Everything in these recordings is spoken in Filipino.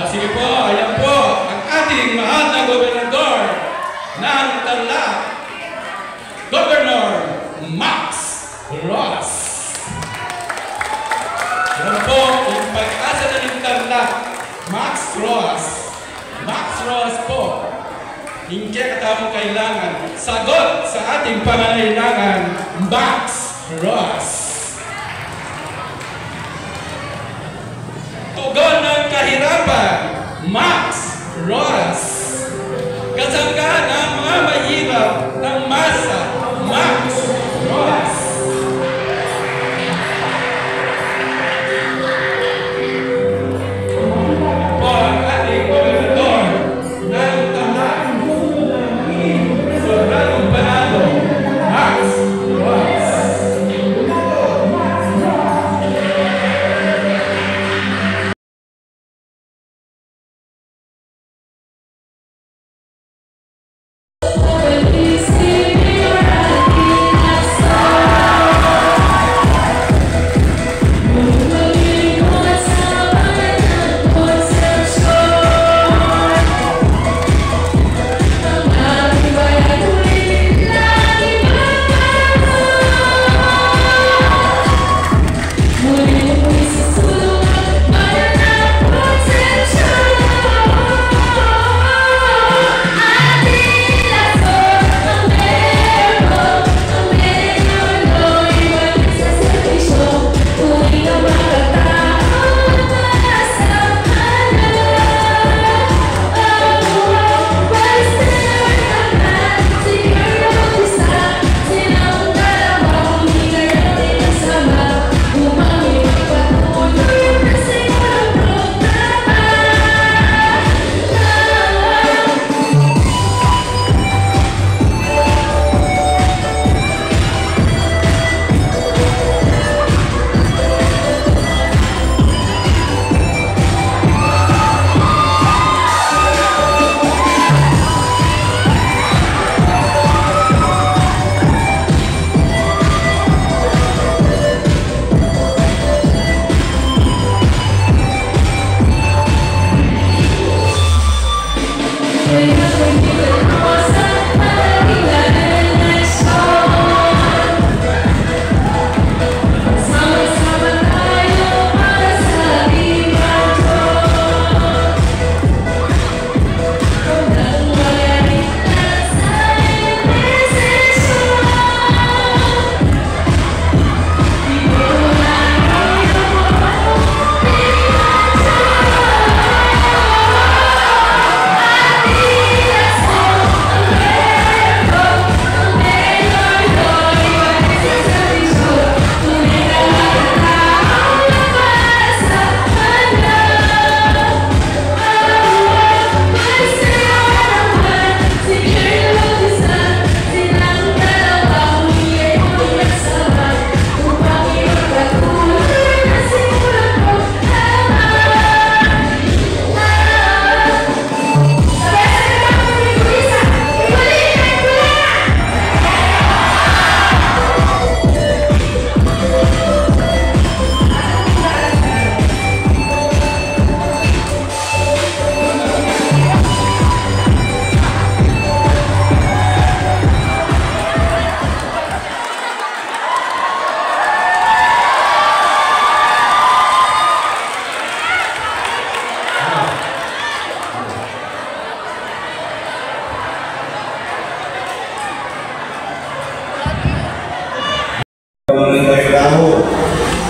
Sige po, ayan po, ang ating mahal na gobernador ng Tarlac, Governor Max Roas. Ayan po, yung pag-asa na ng Tarlac, Max Roas. Max Roas po, hindi katamang kailangan. Sagot sa ating pangangailangan, Max Roas. Tugon ng kahirapan, Max Roas. Kasanggaan ng mga mahirap ng masa, Max Roas. Po ang ating gobernador ng Tarlac, Sobrang Panalo, Max Roas.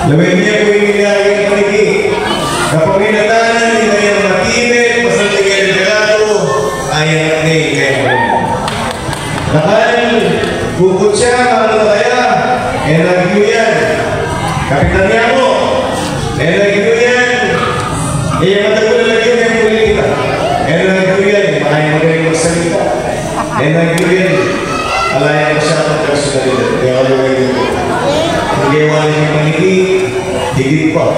Lawin niya po yung inilagay ng paniki. Kapaminatanan, inayang makinit, pasantigay ng jalato, ayan at ngayon kayo. Nakal, bukod siya, ano kaya? Enagyo yan. Kapitan niya mo. Enagyo yan. Iya matagal na lagyan niya yung politika. Enagyo yan. Maayang magaling magsalita. Enagyo yan. Alayang masyadong personalidad. Kaya kalawin nito. Hindi wala yung paniki, higit pa.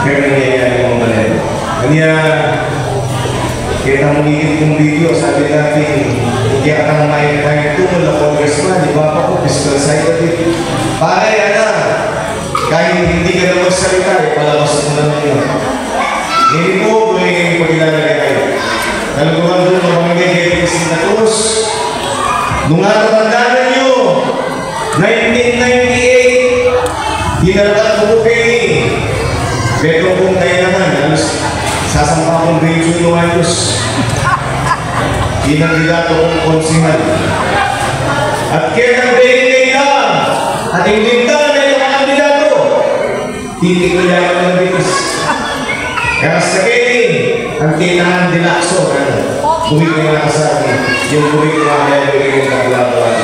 Pero nangyayari mga manero. Kanya, kita mong higit kong video, sabi natin, hindi ka main tayo tumul na congressman, di ba pa po, fiscal side para yan na, kahit hindi ka na magsalita, palabas mo naman yun. Hindi po, may pagkilala Pupili. Beto kong kayo naman, sasampa kong Benjo Nuayos. Kinandidato kong konsihan. At kaya ng Benjo lang, at hindi ka na yung kandidato. Hindi ko yaman ng bilis. Kaya sa Kenny, ang tinahan dilakso. Buwi ko nga sa akin. Yung buwi ko nga kaya yung kaglalaban.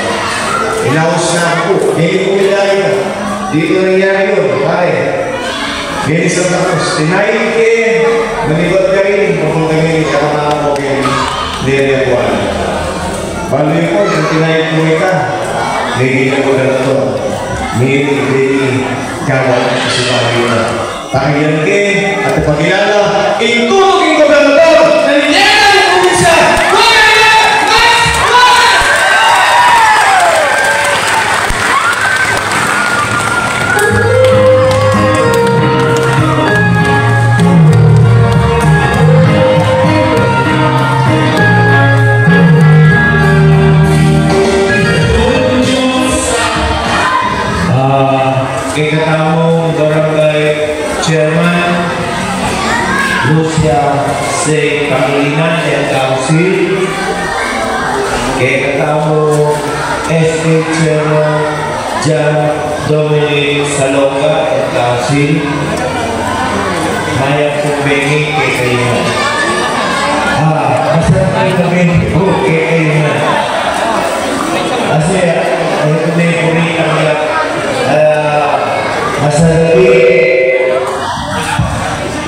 Inaus na ako. Hindi ko nilaya. Dito nangyari yun, pare. Hindi sa tapos. Tinayin kayo. Nanigot ka rin. Papunta ngayon, kakamama ko kayo. Hindi ko alam. Baloy ko, yung tinayin ko ka. Hindi ko na ito. Hindi gawal sa bagay na. Pakinggan kayo at ipagkilala. Itulogin ko na ito. Nangyari ang kumisa. Kay katamong barangay chairman Lucia C. Pangilinan and Council, kay katamong SK chairman John Dominic Salonga and Council, Maya Kumbengi kay Kayunan. Masarap tayo kami kay Kayunan. Kasi ito na yung pumita nila.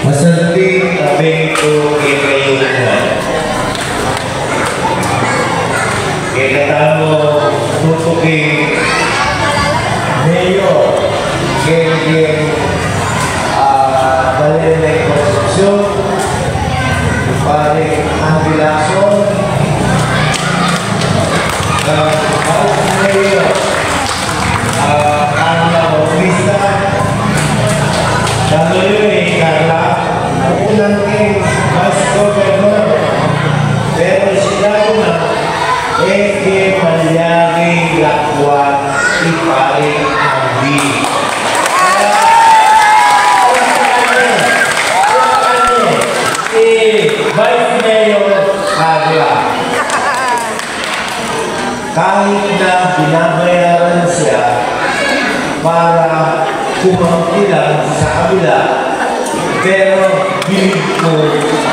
Masasabi tabi ko kay Kayunan. Kaya katamo tutukin Mayor kay Balinay Konstruksyon, pare Angilason, Mayor Carla Bautista, Carla Ulan kay Vice Governor, pero sila na Eke Malyari Lakwan Ipari Andi. Vice Mayor Carla, kahit na binabayaran siya para kumangkilan sa kabila, pero bilib ko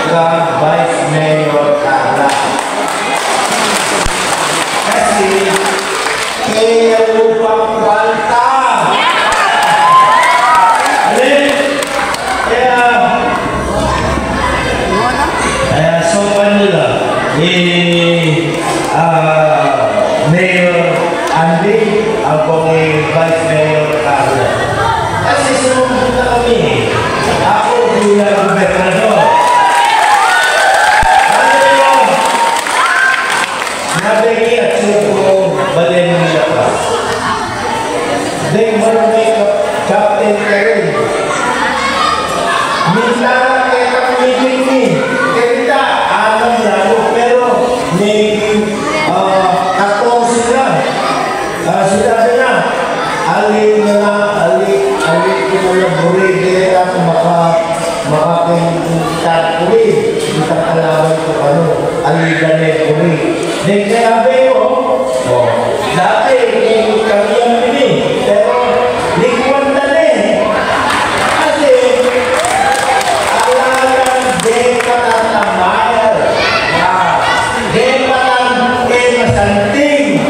ka Vice Mayor Carla. Kasi kaya upang banta. Kaya sopan nila Mayor Andy ako Vice Mayor Carla. Kasi sumunod na kami. Ako bilang gobernador. Ano yun? Nabigay at suko balin nila pa. Then marami captain ka rin. Minsan kaya kami meeting ni. Kaya alam na ako pero may 14 sila. Sinabi na, alin na lang, alin ko na buri, hindi na ako makapagtatuli. Kita kalaman ko ano, alin na na buri. Then kaya mo, dati kami ang pili, pero lingwan na rin. Kasi, alalang dekatan na mayar, dekatan masanting,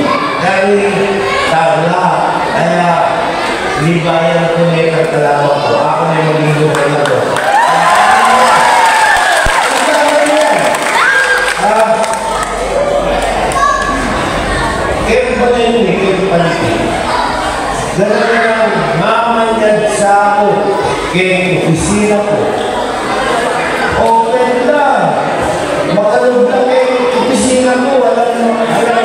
dari Carla. Kaya, libayan ko na yung nagkalaman ko. Ako na yung maging gobernador. Kaya ba na yun eh, kaya palitin. Ganun lang, mamanyad sa ako kaya opisina ko. Open lang. Makalog lang yung opisina ko. Walang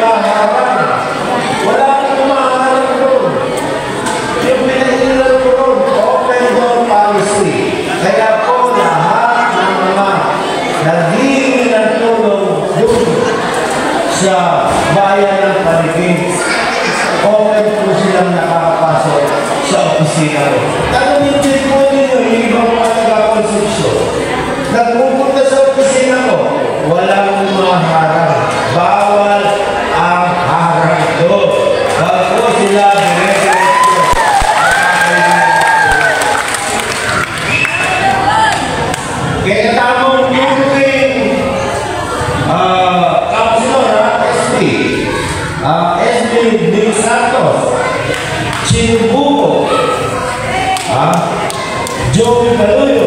maharap. Wala akong maharap doon. Yung pinag-ilan ko doon, open door policy. Kaya po lahat ng mga naging ng tulong doon sa bayan ng Palitin, open po silang nakakapasok sa opisina ko. Tanungin Nagpupunta sa opisina ko, walang maharap. Bawal ang harap doon. Bago sila dire-diretso. Kaya tamang tuturin Kapsunora SB SB Del Santos Chinubuco Joey Baluyo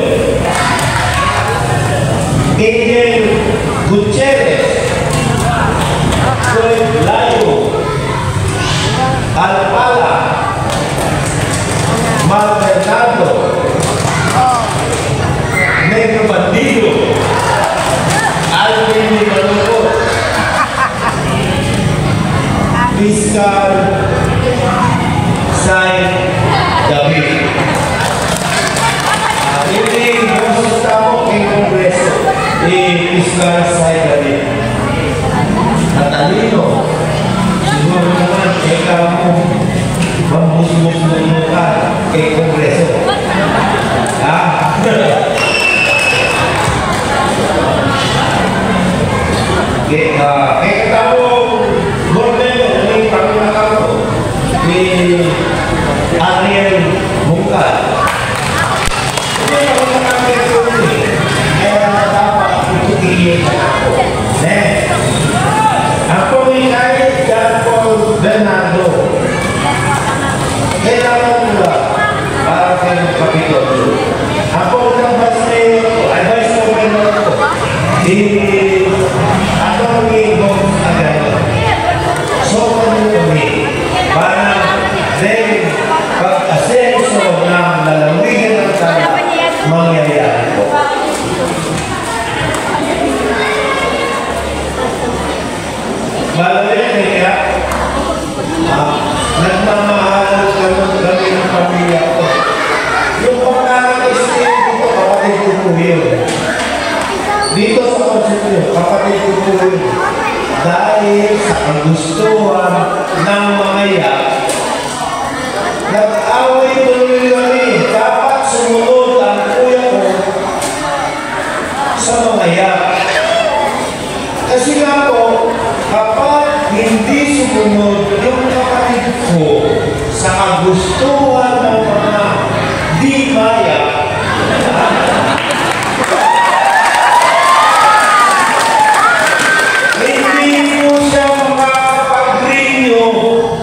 Angel Gutierrez Floyd Layo Alpala Mar Bernardo Negro Bandido Alvin Nicolò Fiscal Sai David ini boses tamu di Kongreso di Fiscal Sai David Natalino siguro naman kamu membus-bus menemukan ke Kongreso kita tahu Gordon ini panglima di Ariel Mungkal. Ini kalau kami ini, saya dapat untuk ini. Aku ini Jacob Bernardo. Kailangan pula para sa kapitol. Ako ang advice ko di Attorney Bob Agado. So kami para din pag-asenso ng lalawigan ng tala mangyayari po. Lalawigan kaya nagmamahalan kami ng pamilya ko. Yung pagkakaisip dito, kapatid ko po yun. Dito sa konstituyo, kapatid ko po yun. Dahil sa kagustuhan ng mga yan, nag-away tuloy kami. Dapat sumunod ang kuya ko sa mga yan. Kasi nga po, kapag hindi sumunod yung kapatid ko sa kagustuhan ng mga di maya, hindi mo siya makakapag-renew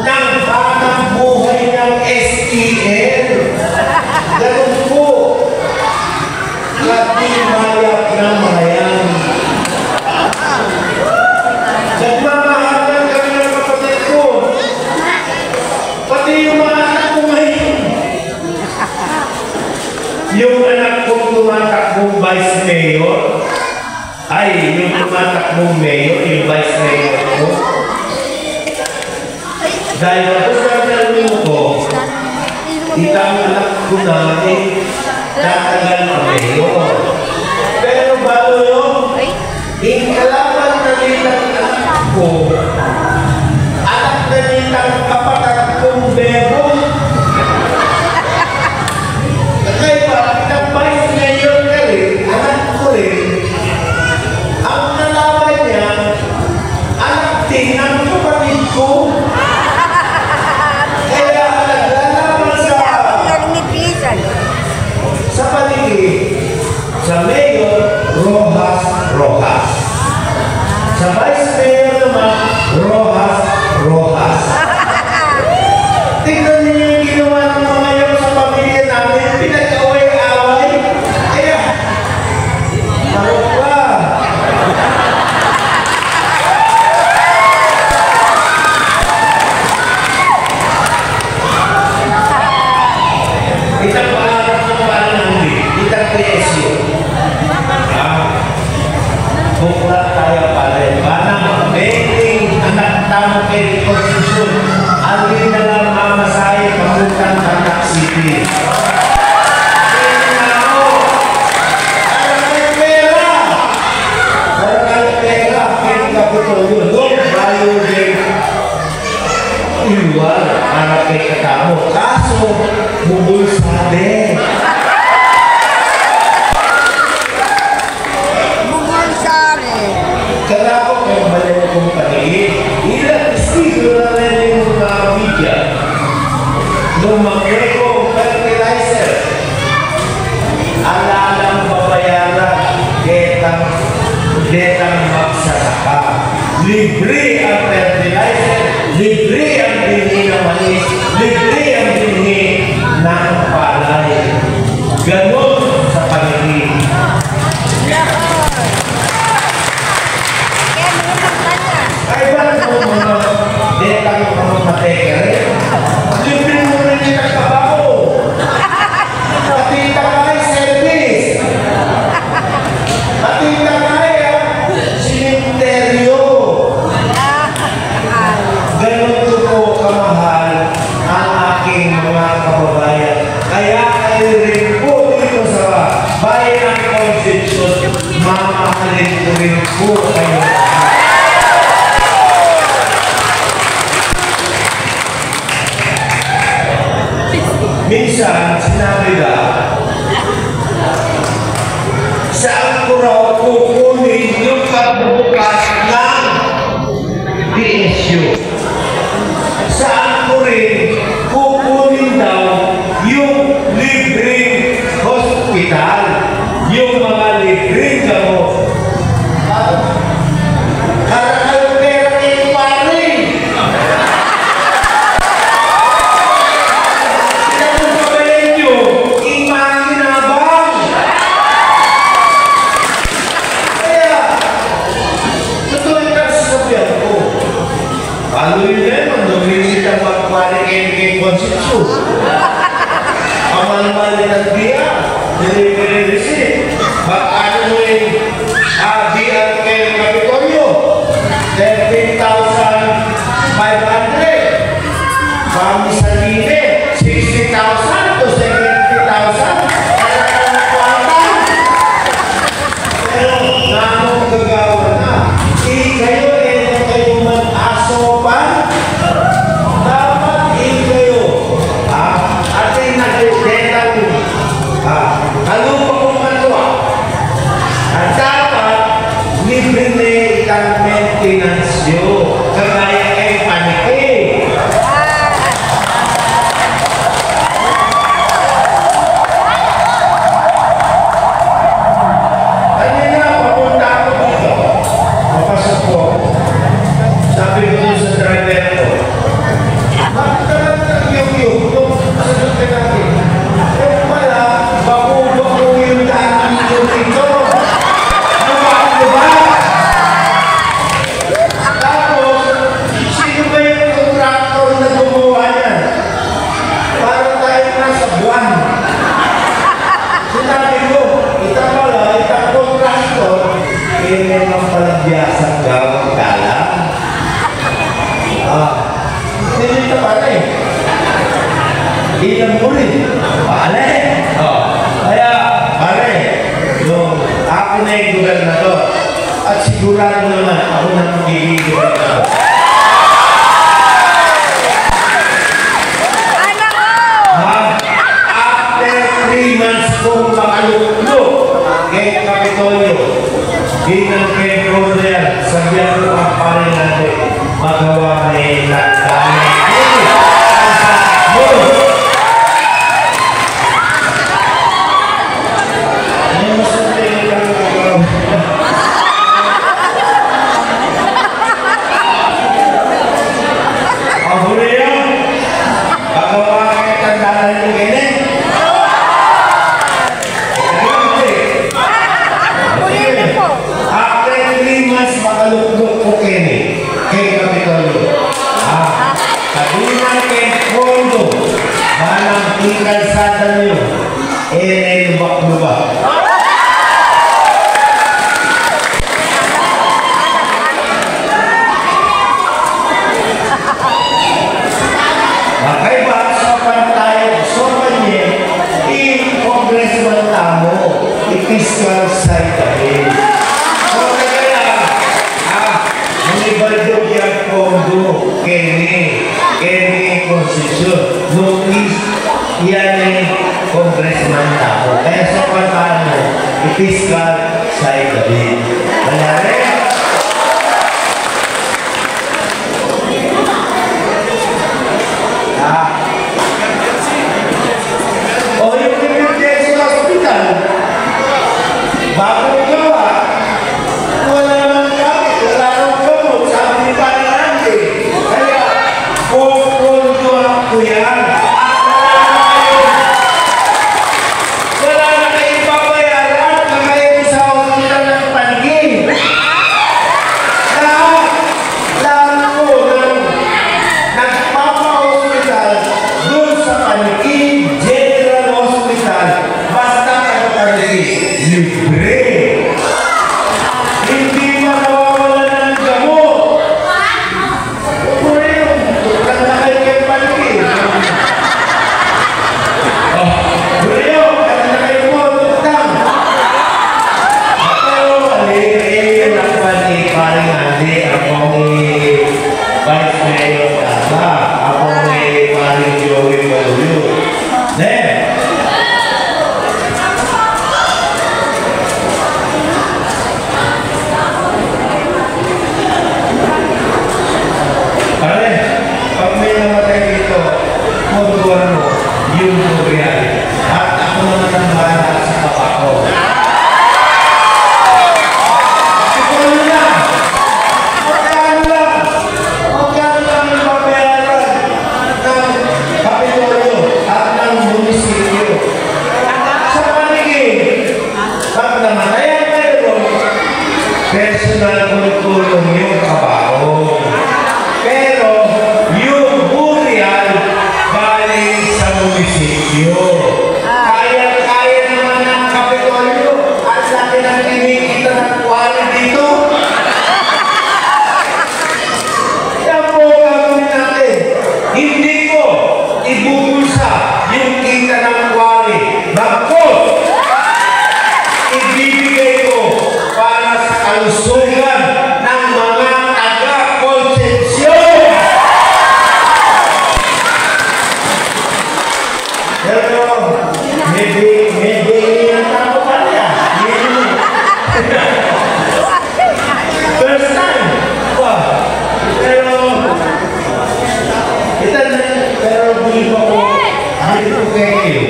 ng hanap buhay ng STL. Ganun po. Di maya ng mga yan. Nagmamahalan kami ng kapatid ko. Pati yung mga anak ko ngayon. Yung anak kong tumatakbong vice mayor, yung tumatakbong mayor, yung vice mayor ko. Dahil ako sa nalawin ko, itang anak ko na tatagal na mayor. Pero bago yun, kalaban na nilang anak ko, anak na nilang kapatid kong bebo. Kaya ba, ng vice mayor ka rin, anak ko rin, ang nalaban niya, anak din ng kapatid ko. Kaya naglalaban sa paligid, sa Mayor Rojas. Sa Vice Mayor naman, detang magsasaka. Libre ang fertilizer, libre ang binhi ng manis, libre ang binhi ng palay. Ganon sa paligid. Ay ba mo mga detang matekere? Libre mo rin yung nagkabaho. Pati takay service. Pati takay simenteryo. Ganon po kamahal ang aking mga kababayan. Kaya kayo rin po dito sa Bayan ng Constitution, mamahalin ko rin po kayo. Minsan, sinabi na, saan ko raw kukunin yung pagbubukas ng PSU? Saan ko rin kukunin daw yung libreng hospital, yung mga libreng gamot? Karakal pera kayo pari! Ano yun yan? Nag-visit ang magpapalik kay Constitution. Amal-mali ng BIA, delivery receipt. Ano mo yung BIA kay Capitolio? 13,500. Kami sa Lime, 60,000 to 70,000. Pero naanong gagawa na. Kayo maintenance nyo. Kagaya kayo paniki. Kanina, papunta ako dito. Papasok po. Sabi ko sa driver ko, bakit ka lang yung masasabi natin? Eh pala, bago yung daan dito. Memang pala biasa gawang dalam. Hindi ito pala eh. Ilang mo rin. Pala eh. Kaya, pala eh. Ako na yung gobernador. At sigurado naman ako na magiging gobernador. After 3 months kong makaluklo kay Capitolio, Dinang kay Cornel, sabihan ko ang pare natin, magawa may nagdami. Ano masabi lang ang ang huli yun, magawa kayo tandaan yung ganyan. Makaluklo ko kini kay Capitolio. Kadungan kay Kondo, manang ikalsada nyo, lubak-lubak. Makaiba sa pantayo, so manye, i-congressman tamo, i-fiscal side personal tulong yung kabaong. Pero yung burial galing sa munisipyo. Kaya naman ng Kapitolyo at laki ng kinikita ng kwari dito. Yan po gagawin natin. Hindi ko ibubulsa yung kita ng kwari. Bakit? Ibibigay ko para sa kalusugan ng mga taga-Concepcion. Pero, may na ako pa niya. First time. Pero, pero dito ko kayo.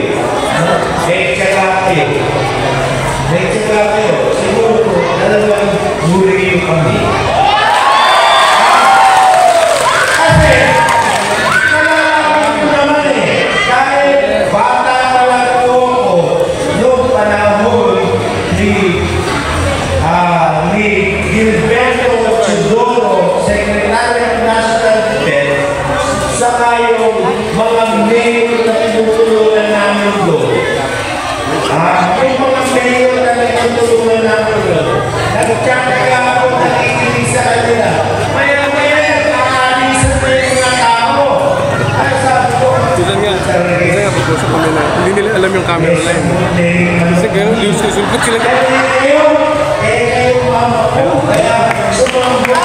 May tsaka kayo. Siguro po, dalawang guri yung kami. Kasi, nalalaman ko naman kahit bata pa lang po ako, noong panahon ni Gilberto Chudoro, Secretary of National Defense, saka yung mga mayor na tinutulungan namin doon. Yung mga mayor na tinutulungan namin doon, nagtsaka ako nakikinig sa kanila. Maya-maya, nakakalisan na yung mga tao. Ay, sabi ko, pag-usap kami na hindi nila alam yung camera line. Kasi gano'n, sulpot sila. kayo, mama ko, kaya sumambot.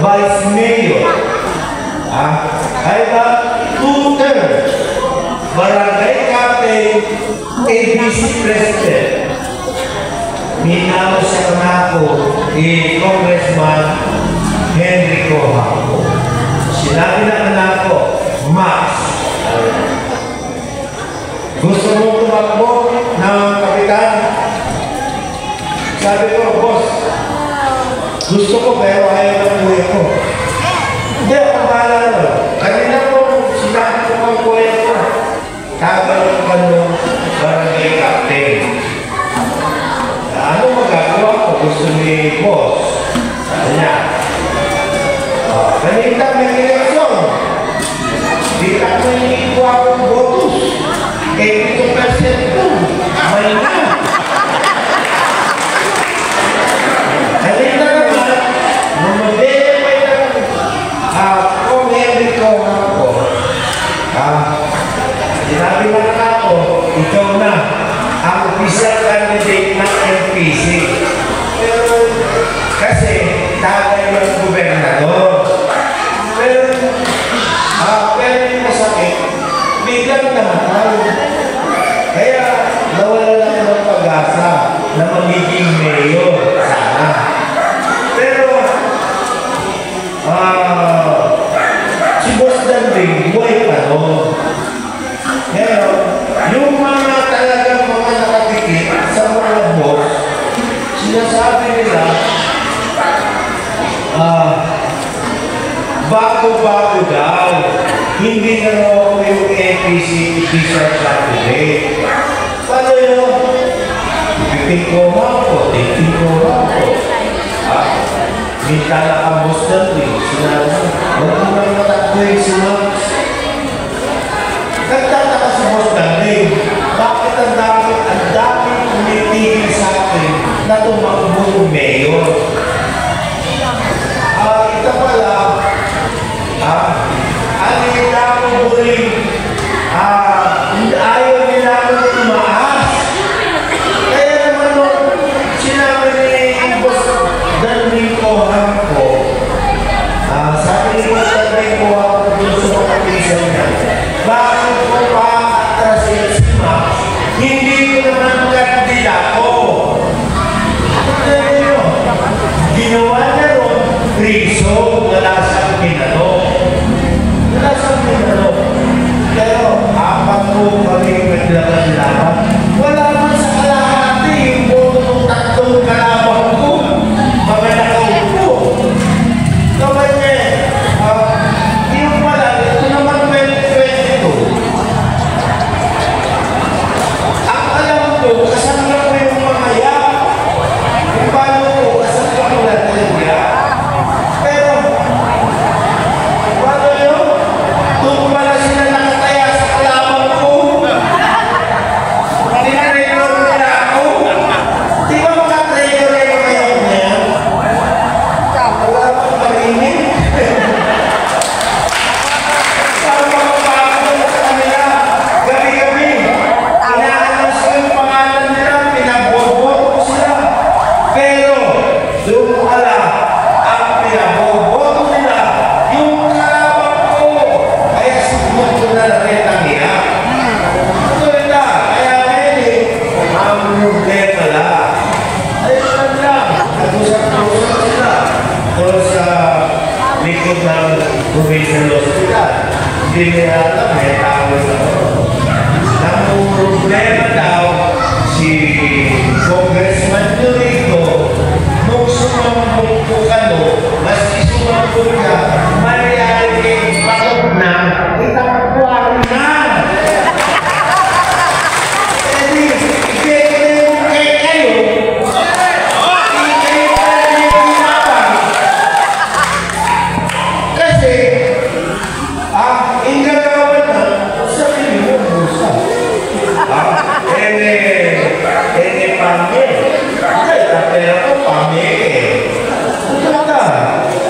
Vice Mayor, Barangay Captain, ABC President. Minaw sa kanako Congressman Henry Cohaco. Sinabi na kanako, Max, gusto mo tumakbo ng kapitan? Sabi ko, boss, gusto ko pero ayaw ng buhay ko. Hindi ako bahala nun. Kanina po, sinabi ko ang buhay ko. Tagal ko ng barangay captain. Ano magagawa ko? Gusto ni boss. Sabi niya, kanina may eleksyon. Di ka may ikuha akong botus. Kaya 8% doon. May na. Kanina naman, lumabay ng kung Henry Cohaco. Sinabi na ako, ikaw na. magiging mayor. Sana. Pero, si Boss Danding, buhay pa noon. Pero, yung mga talagang mga nakatikit sa mga boss, sinasabi nila, bago-bago daw. Hindi na ako yung APC official candidate. Paano yun? Titing ko ako. Mintala ka Boss Danding. Sinabi, huwag mo lang matakboy si Max. Nagtataka si Boss Danding, bakit ang dami tumitigil sa akin na tumakbo yung mayor? Ito pala, ano nila ako buling, ayaw nila ako tumaas. Kaya naman nung sinabi ni Boss Danding ko, sabi ni Boss Danding ko ako dun sa pagkapisan niya, bakit ko pa atrasin si Max? Hindi ko naman kandidato. Ginawa niya ron, Rizzo, nalasang pinano. Pero, apat po kami naglaban-laban. Wala man sa kalahati yung boto ng tatlong kalabang ko. Mga nakaupo. Kapag yung pala, ito naman 2022. Ang alam ko, kasama ko yung mamaya. Kung paano ko, kasama ko lang talaga. Pero, paano yun? Doon pala sila nakataya sa kalabang ko. Tinarigor nila ako. Di ba makatrigor-rigor kayo niya? Wala pang pag-init. Sama ko pa ako sa kanila. Gabi-gabi. Ina-announce ko yung pangalan nila. Pinabobot ko sila. Pero, doon pala ang pinabobot nila yung kalabang ko. Kaya sumunod ko na rin ang iyak. Tuloy na. Kaya ngayon ang problema lang. Ayun lang. Nag-usap-usap sila. Doon sa likod ng provincial hospital. Hindi nila alam, may tawag na ako. Ang problema daw, si Congressman Dorico, nung sumambog ko mas sumambog ka, mangyari pakot na, itakbuhan na! Hindi, kayo, kasi, ingagawan na, sa pinipong busa. Pamir. Kaya pera ko pamir. Ito ka.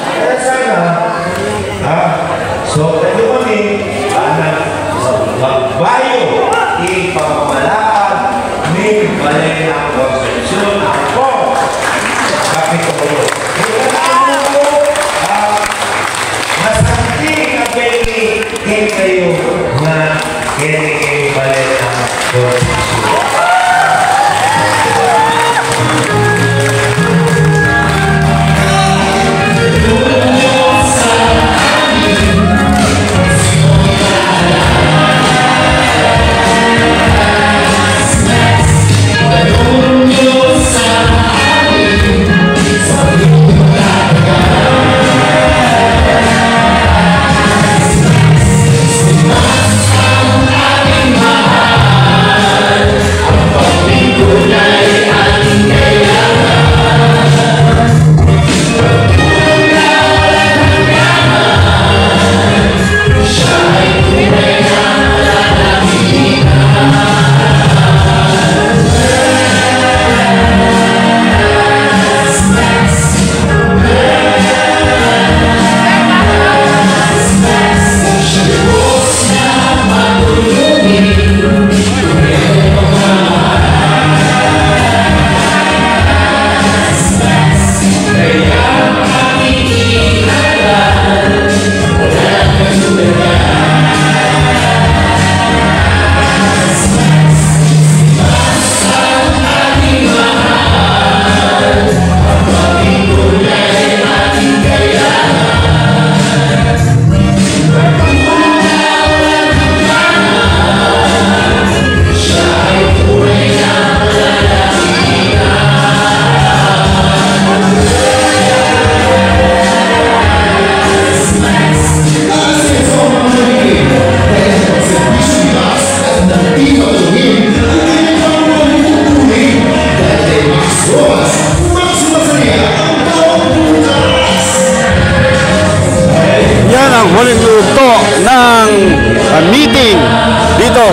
Kaya sana, so, ito kami, magbayo, ipamamalakad, may balay na konsensyon ako. Kapitulo. Masanti na pwede kayo na kaya balay na konsensyon. I'm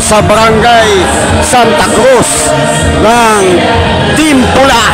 sa Barangay Santa Cruz ng Team Pula.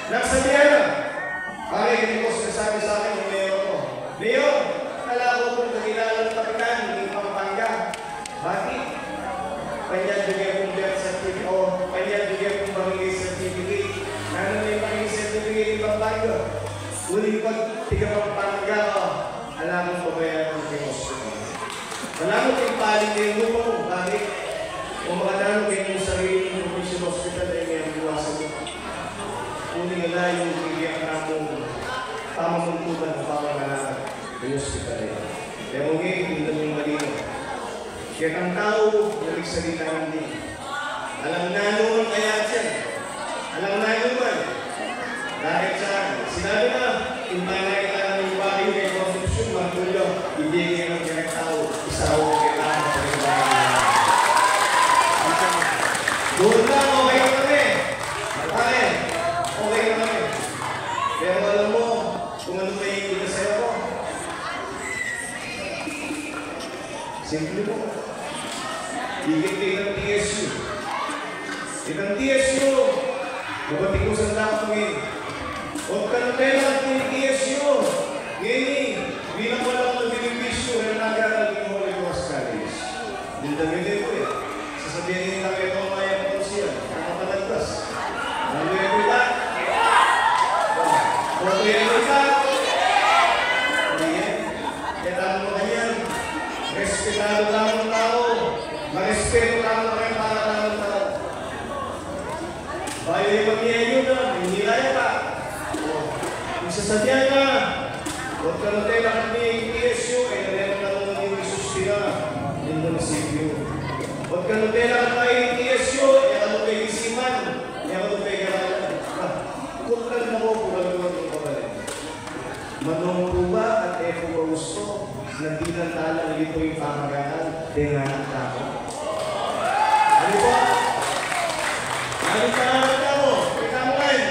Nagsabihan na. Pare, hindi ko sinasabi sa akin yung mayor ko. tiga pagpapangga ko, alam mo pa ba yan ang hospital? Alam mo kung paling kayo mo, bakit? Kung makadano kayo yung sarili ng Mission Hospital ay may iwasan mo. Kunin nila yung bigyan ka mo pamamuntutan ng pamamalakad ng hospital ay. Kaya mo ngayon, hindi naman malino. Kaya ang tao, nagsalita hindi. Alam na naman kaya siya. Alam na naman. Dahil saan? Sinabi na, kung nanay ka ng yung bagay kay konstruksyon, magtulong, hindi kayo ng kaya tao, isaw ko kailangan sa mga bagay. Doon lang, okay ka kami. Bakit? Okay ka kami. Pero alam mo, kung ano may hindi ka sa'yo ko, simple mo. Higit kayo ng TSU. Itang TSU, mabatik mo sa dapat ngayon. Huwag ka na pera ng TSU. Ngayon, bilang wala ko ng benepisyo na nag-aaral ng Holy Ghost College. Dindamin ko eh. Sasabihin nila kayo kung maya po siya. Nakapalagpas. Ano yung ito? Ano yung ito? Hindi yan. Kaya tamo mo kanyan. Respetado lang ng tao. Marespeto lang ng mga para ng tao. Bayo yung mag-iayun na. Hindi laya ka. Kung sasadya ka, huwag ka natin lahat ni TSU, ay nareman na naman yung isusira ng munisipyo. Huwag ka natin lahat tayo yung TSU, ay ano kayo isiman, ay ano kayo garalan. Huwag ka na mo kung ano yung kabalik. Manong po ba at eko ba gusto, nagdilang talang ito yung pamagaan, dengan ang tao. Ano ba? Ano ka naman tao? Ikaw mo kayo.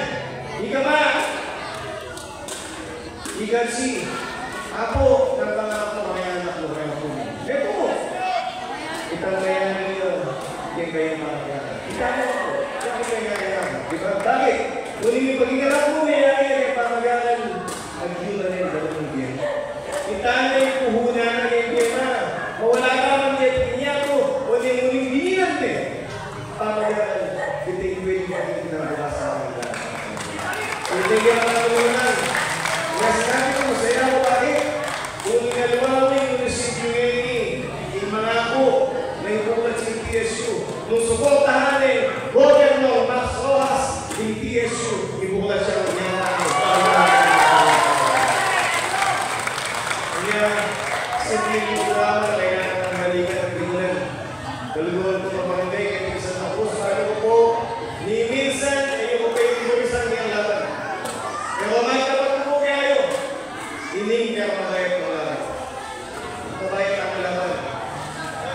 Ika ba? Ikan si Apo, nagpangako kaya anak mo kaya po. Ito mo. Itang kaya na niyo, yung kaya makakaya. Ika mo ako. Ika kaya. Diba? Bakit? Kung yung pag-igalap mo, may pamagalan.Ag-yula na yung dalawang biyan. Itaan na yung puhunan na yung biyan. Mawala ka naman yung niya ko. O yung muling biyan din. Pamagalan. Biting-biting ka na bukas sa mga. Biting-biting ka na bukas. Kaya sinabi ko, masaya ko bakit? Kung inalawawin yung munisipyo ngayon, yung mga ako na ipulat sa TSU, nung suportahan eh, Governor Max Rojas, yung TSU, ipulat siya ng mga ako. Kaya, simple yung drama, kailangan ng balikan at tingnan. Kaluguan ko mapagambay, kaya isang tapos, sabi ko po, ni minsan, ay yung kayo yung isang niyang laban. Pero may kapag ining kaya mabayad ko lang. Mabayad ako laban.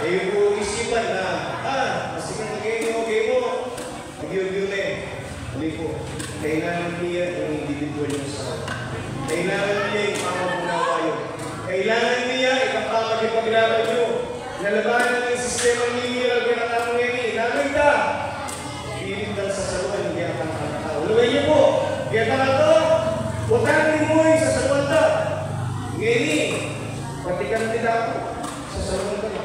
Eh yung isipan na, kasi kung okay mo, mag-yun-yun eh. Hindi po, kailangan niya yung individual yung sa. Kailangan niya yung pamamunawa yun. Kailangan niya ipapagipaglaban nyo. Nalabanan ng sistema niya, pinatapong ngayon. Nagay ka! Pilit lang sa saluan, hindi ang pangkakataw. Ulaway niyo po, kaya talaga, utangin mo yung sa saluan ta. Ngayon, pati ka natin ako sa saluan ka na.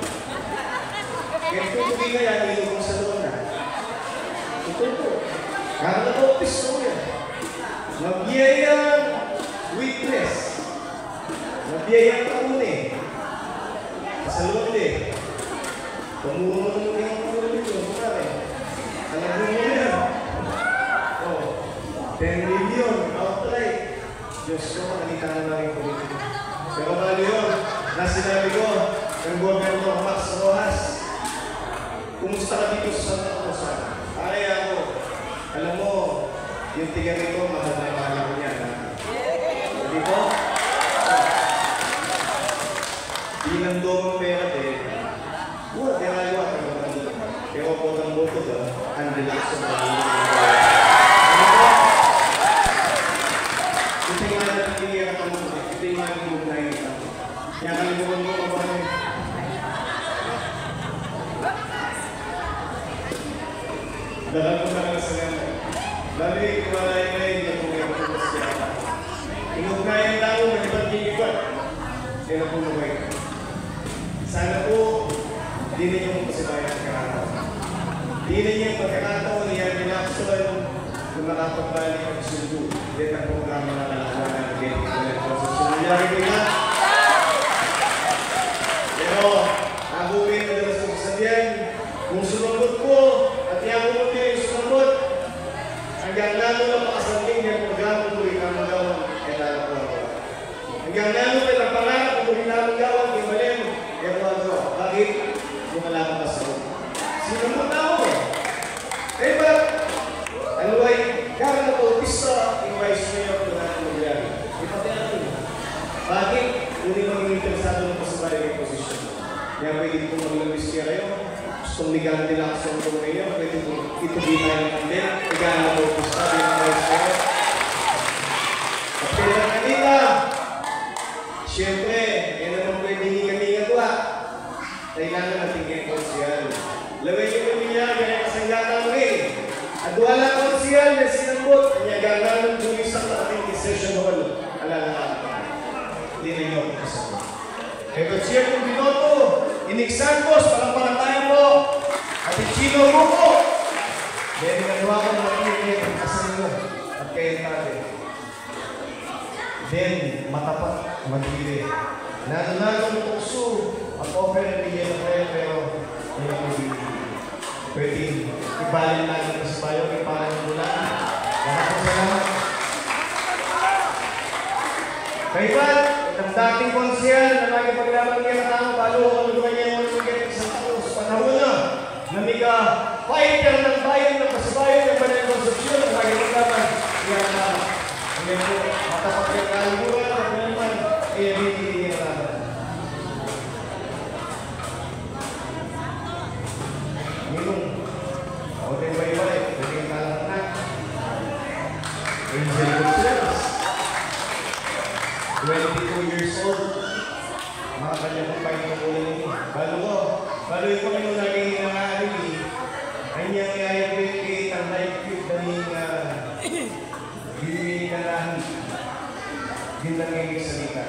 Kaya tutuloy nga yan, ilog ang saluan na. Ito po. Kaya na office ko yan. Mabiyayang witness. Mabiyayang kaune. Saluan din. Tumuro mo naman yung pagkakulit yun. Alam mo mo yan. 10 million outright. Diyos ko, makikita na lang yung politika. Pero bali yun, nasinabi ko, ng Governor Max Rojas, kumusta ka dito sa Santa Rosa? Ay ako, alam mo, yung tiga rito, mahal na yung mahal ko niya. Hindi po? Bilang doon pera din, huwag kaya ka naman dito. Kaya po ng boto doon, ang relax sa mga ito yung mga nangyayari ka mo. Ito yung mga nangyayari ka mo. Kaya kalimutan mo ka ba rin? Dalag mo na sa ganda. Lalo yung kumalay na yun yung mga mga siya. Inugnayan tao na ibang gigibat. Kaya na po lumay. Sana po, di ninyo mo pasibayan ang kakataon. Di ninyo yung pagkakataon niya, binaksulan, nakapagbalik ang sundo. Yan ang programa na nalakuha ng Team Pula. So, nangyari ko na. Pero, nabuhin ko na sa kasabihan, kung sumagot ko, at iyakumot ko yung sumagot, hanggang lalo na makasaling yung programa ko, ikamagawan, kaya lalakuha ko. Hanggang lalo na lang pangarap ko, ikamagawan, imalim, kaya lalakuha ko. Bakit? Lumalaman ka sa ako. Sinamot na ako. Kaya ba, ano ay, kaya na po, pista, yung vice mayor ko natin magyari. Ipati natin. Bakit? Hindi maging interesado na po sa barangay position. Kaya pwede po maglabis kaya kayo. Kung ligahan nila sa mga mayor, pwede po ituloy tayo ng kandil. Ligahan na po, pista, yung vice mayor. At kaya kanina, siyempre, yan naman pwede hinga-hinga ko kailangan natin kayo konsyal. Laway yung pamilya, kaya kasanggatan mo eh. At wala konsyal na sinambot, kanya gaganon kung isang ating session hall. Alala ka. Hindi na nyo ako kasama. Kaya ba't siya kung binoto, iniksan ko, parang tayo po. At ichino mo po. Dahil nagawa ko na makinig ang kasama mo. At kayo natin. Then, matapat, magigili. Nanonato ng tukso. Ang offer na bigyan ng kayo, pero hindi ako pwede ibalin natin sa bayo, ipalan mo lang. Maraming salamat. Kaibat, ang dating konsyal na nakipaglaban niya na tao, balo ako naman niya yung mga isang taos. Panahon na, namiga, fighter ng bayan, ng kasabayan, ng banayang konsepsyon, ang nakipaglaban niya na tao. Ngayon po, matapat yung kaliburan, at naman, ay hindi niya na tao. Minum, ako din balik-balik, naging kalang na. Angel Gutierrez, 22 years old. Mga kanyang kumpay ng ulan ini. Balo yung Panginoon naging hinangaari, kanyang iayagin kay ang life cube daming ginigalahan. Ginaging salita.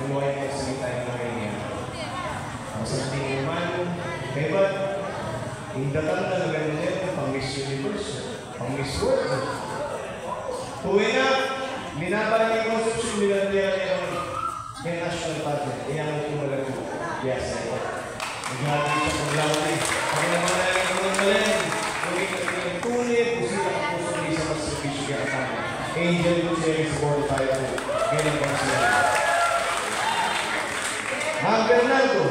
Maluhay ng salita yung mga niya. Ang sabihin naman, kaya ba, hindatang na nagandun pang-Miss Universe, pang-Miss World. Tuwi na, binabalik yung konsepsyon nila niya may national budget. Iyan ang kumalago. Yes, I know. Naghabi siya kung lawin. Pag naman na yung mga malen, yung tunit, kung sila ang puso ng isang mas servisyo kaya kasama. Angel Gutierrez, 45. Ganyan pa siya. Ma'am Bernardo.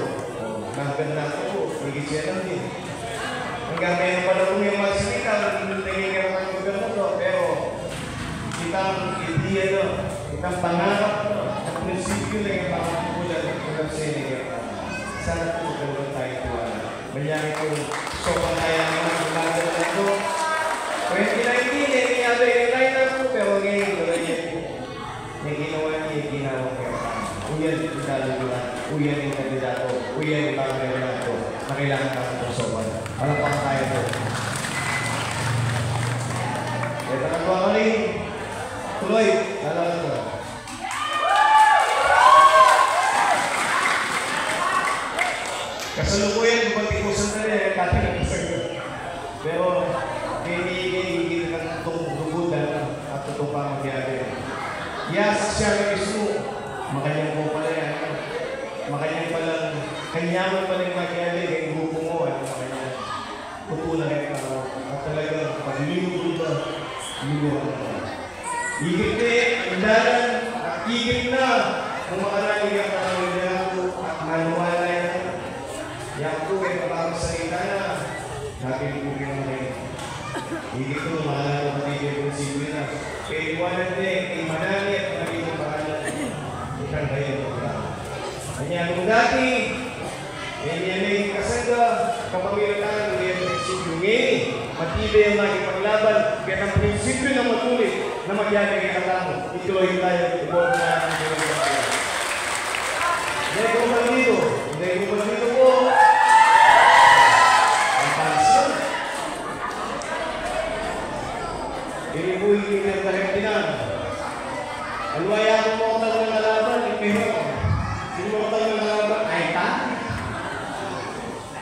Ma'am Bernardo po, higit siya lang din. Hanggang ngayon pa na kung yung magsalita, naging ang Bernardo, pero kitang ideya no, kitang pangarap no, at prinsipyo na yung pangkakulan ng Senegal. Sana po ganoon tayo tuwala. Manyari po, sobrang kaya naman umagal na ito. 2019, nangyari yung line-up po, pero ngayon, wala niya po. Yung ginawa niya, yung ginawa kaya. Uyan yung daluluan, uyan yung kandidato, uyan yung pangkakulan na kailangan natin po sobrang. Walang pang tayo po. Ito na po ako rin. Tuloy, lalala ko. Kasalukuyan, bumatikusan na rin, kati na kasalukuyan. Pero, higit ng dugudan at tutong pa magyari. Yes, siya na mismo, makanyang po pala yan. Makanyang palang, kanyaman pala yung magyari, kaya grupo mo, makanyang tutunan kayo na at talagang paglilugod na, luluhan na. Higit ang dalan at higit na kung makaralig ang pangalaman ko at manuwala yan. Yan po ay pagkakasalita na nakiligugin mo ngayon. Higit ko, mahala ko patigil ko si na. Kaya iwanan din, kay manali at naging ang pangalan. Ikang kayo mo ka. Kanya nung dati, kanya na yung kasanga, kapamilatan, hindi ang prinsipyo ngayon. Matibay ang makipaglaban, kaya ang prinsipyo na matuloy na magyari kay katamo. Ito ay tayo, ibon na ang pinagkakaya. Hindi ko malito. Hindi ko malito po. Ang pansin. Inibuhi ko yung kahitinan. Alwaya ko mo ang nalaban, ipino. Sino mo ang nalaban? Ay, ta?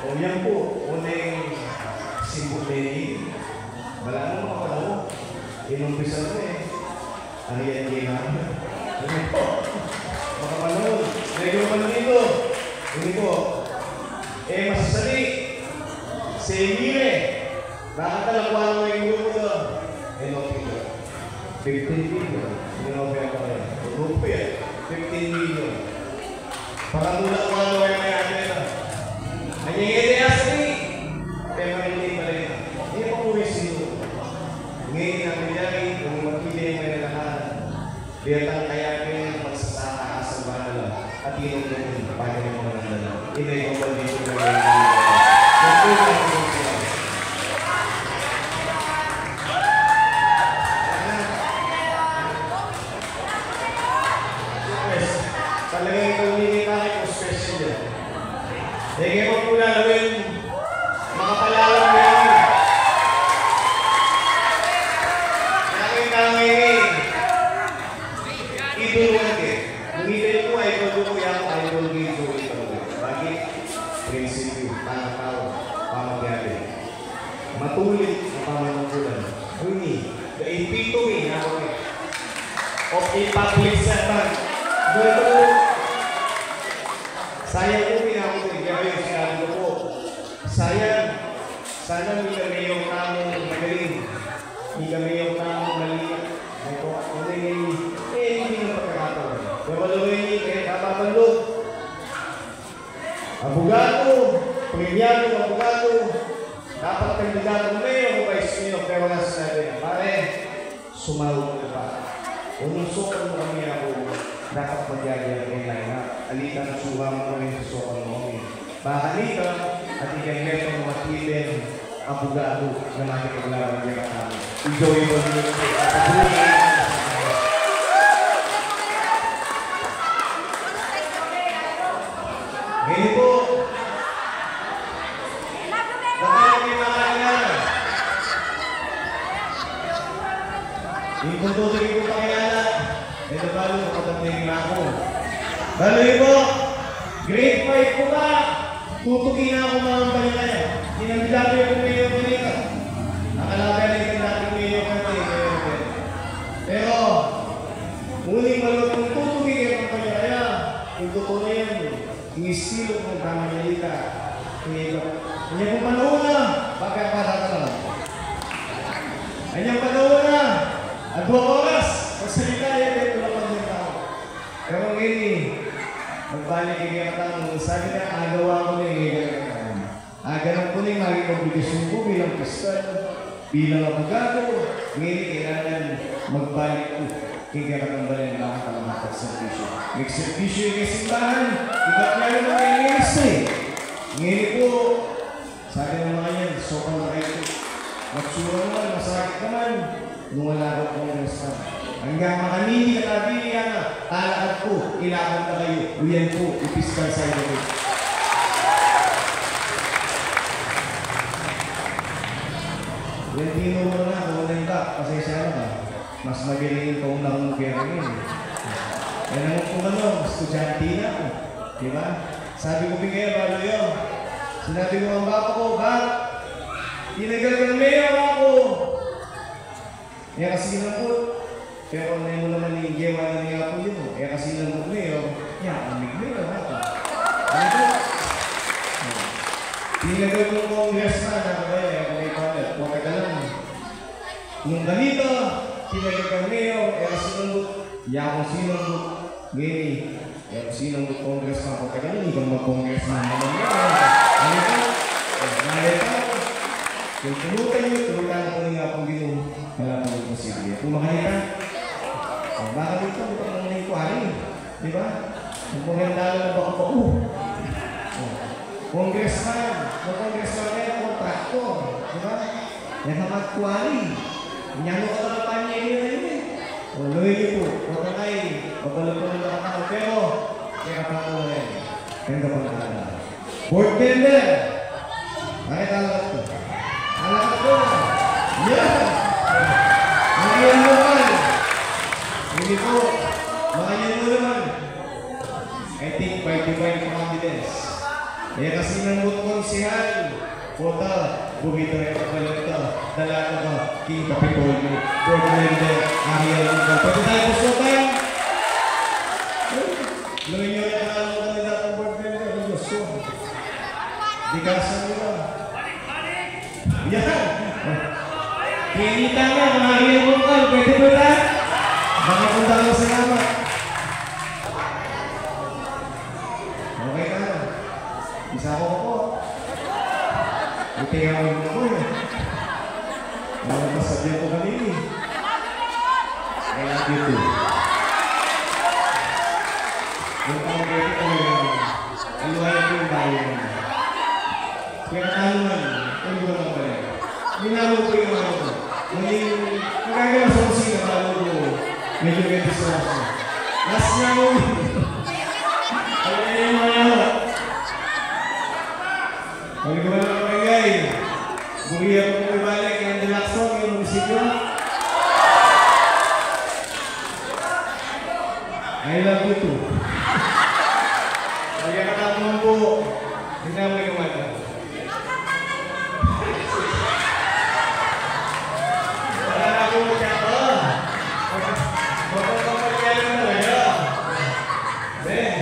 O yan po, unang simbol na yun. Wala mo mga panahon. Inumpisa ko eh. Ariyan gina. Hindi po. Makapanood. Medyo naman dito. Hindi po. Masasali. Si Emile. Bakit talakwaan mo yung grupo doon? No figure. 15 million. Hindi na ako pa rin. Grupo yan. 15 million. Parang tulak-walo kayo may atin na. Nanyingiti asli. Pero hindi pa rin. Hindi pa po yung sino. Ngayon na nangyari, kung magpili may nalakaan, biyatang kayakin magsasaka sa banala at inong-inong paano yung mga nandala. Hindi yung baldito na ngayon. Talagang ikaw nilipakit ko special yan. Kaya mo po lalawin, makapalalang mo yan. Nakita ngayon, iduluan ka. Kung idol ko, idol ko yan, idol ko ito. Bakit? Prinsipyo, tao, pamagyabi. Matulit na pamanagulan. Huni, the epitome of a public servant. Sayang po pinakot yung sinabi ko po. Sayang. Sana hindi kami yung tamong magaling. Hindi kami yung tamong maliit. Hindi na pagkakataon. Nabaluhin niyo kayo kapapalog. Abogado, premiado, abogado. Dapat kandidato mayor o vice mayor. Pero wala sinabi. Pare, sumawag na ba? Unusok mo kami ako. Dapat magyagyan kayo lang na alita na suha mo kami sa sokal mo. Baka alita at ikanleto mo matipin ang bugado na makikaglaban niya ka kami. Enjoy mo nyo ngayon po, baka may makakilala. Hindi po tutuloy ko pakilala. Ito balo, kapatid na ako. Baloy po, grade 5 po ba? Tutukin na ako mga balita. Sinagdabi ako mayor ko nito. Nakalaga na yung dating mayor ko nito. Pero, muling malutong tutukin ang panyaya. Yung totoo na yan, yung estilo ng kamanalita. Kanya po panahon na, pagkakata ka lang. Kanyang panahon na, at 2 oras, magsalita yan, ito lang ang tao. Pero ngayon, magbalik yung katang, sabi na, agawa ko na yung ganun po na yung maging obligasyon ko bilang piskal, bilang abogado. Ngayon, kailangan magbalik ko kikakatang balin na makakalamat at servisyo. May servisyo yung simbahan, iba't meron na kayo nilisi. Ngayon po, sabi ng mga yan, sokal na kayo. Magsura naman, masakit naman, nung wala ko kong restaurant. Hanggang makanini na kabili yan na, talakad po, ilakan na kayo, uyan po, ipiskal sa iyo. Yan tinuro na, kung wala yung back, pasensya na ba? Mas magaling yung taong na kong kaya rin. Yan naman kung ano, estudyante na ako. Diba? Sabi ko bigay, balo yun. Sinabi ko ang baka ko, Bak, tinagal ka ng mayor ako. Kaya kasi ginambot. Pero kung mo naman yung gewa na niya ako yun. Kaya kasi ginambot mayor, amig mayor ako. Ano ko? Tinagal ko ng congressman, ako ba yun? Ako may panel. Huwag ka lang. Nung ganito, tinagal ka ng mayor, kaya kasi ginambot. Akong sinambot. Ngayon, kaya kung sinambot congressman, huwag ka lang. Hindi kang mag-congressman naman yan. Ano ka? Ngayon ka. Kung tulutan ko nga akong ginong wala pang imposible. Kung makahita, baka dito, ito lang na yung kuhari. Diba? Kung magandala na baka pa, congressman, congressman na yung kontraktor. Diba? Yan ang magkuhari. Nyano ka na pa niya yun na yun eh. Luwi niyo po, huwag na kayo, pagbalap ko na nakakao. Pero, kaya kapag ko na yan. Ganda pa nakakala. Board member! Nakita lang ito. Alam ko! Yan! Ngayon naman! Hindi po, makayan mo naman. I think by divine confidence. Kaya kasi nang konsihal, Kota, bumito rin ako pala ito. Dalaga ko, King Capitolio, Board Member, Ariel Lungkal. Pwede tayo po sa tayo? Lawin nyo rin ang alam kanila ng Board Member. Ano gusto? Dikasan nyo ba? Yan! Pinita nga, mga Ariel Lungkal. Pwede ba na? Baka punta ko sa nama. Okay ka na. Isa ko po. Buti nga mo eh. Masabihan ko kanini. I love you too. Yung pang-gawin ko yung iluwayan ko yung bayan. Kaya katanungan, yung buwan ang pala. Minalo ko yung ano ko. Nagagawa sa kusina, talo ko. Medyo ganito sa aso. Last nga mo. Alam niyo yung mga ano. Pag ko na lang kagay. Buriya ko kung ibalik yung Dilakson, yung munisipyo. I love you too. Kaya katanungan po, hindi na mo yung ano. Wala na ako magkako. Magkakapagkala na talaga. Ben,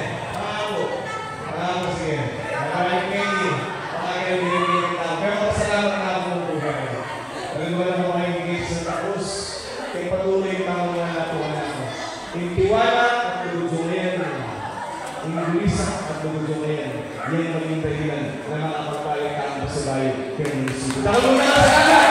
pakako sige. Nakalik kayo. Pakakaya din kita. Pero pasalamat na ako ng buhay. Dahil wala mo kayo higit sa tapos. Kaya patuloy yung mga mga natuwa ako. Yung tiwala at tulutulin. Yung bulisa at tulutulin. Yan ang maging dahilan na makapagpalik ka ang basabayo. Kaya munisipyo. Takot mo na sa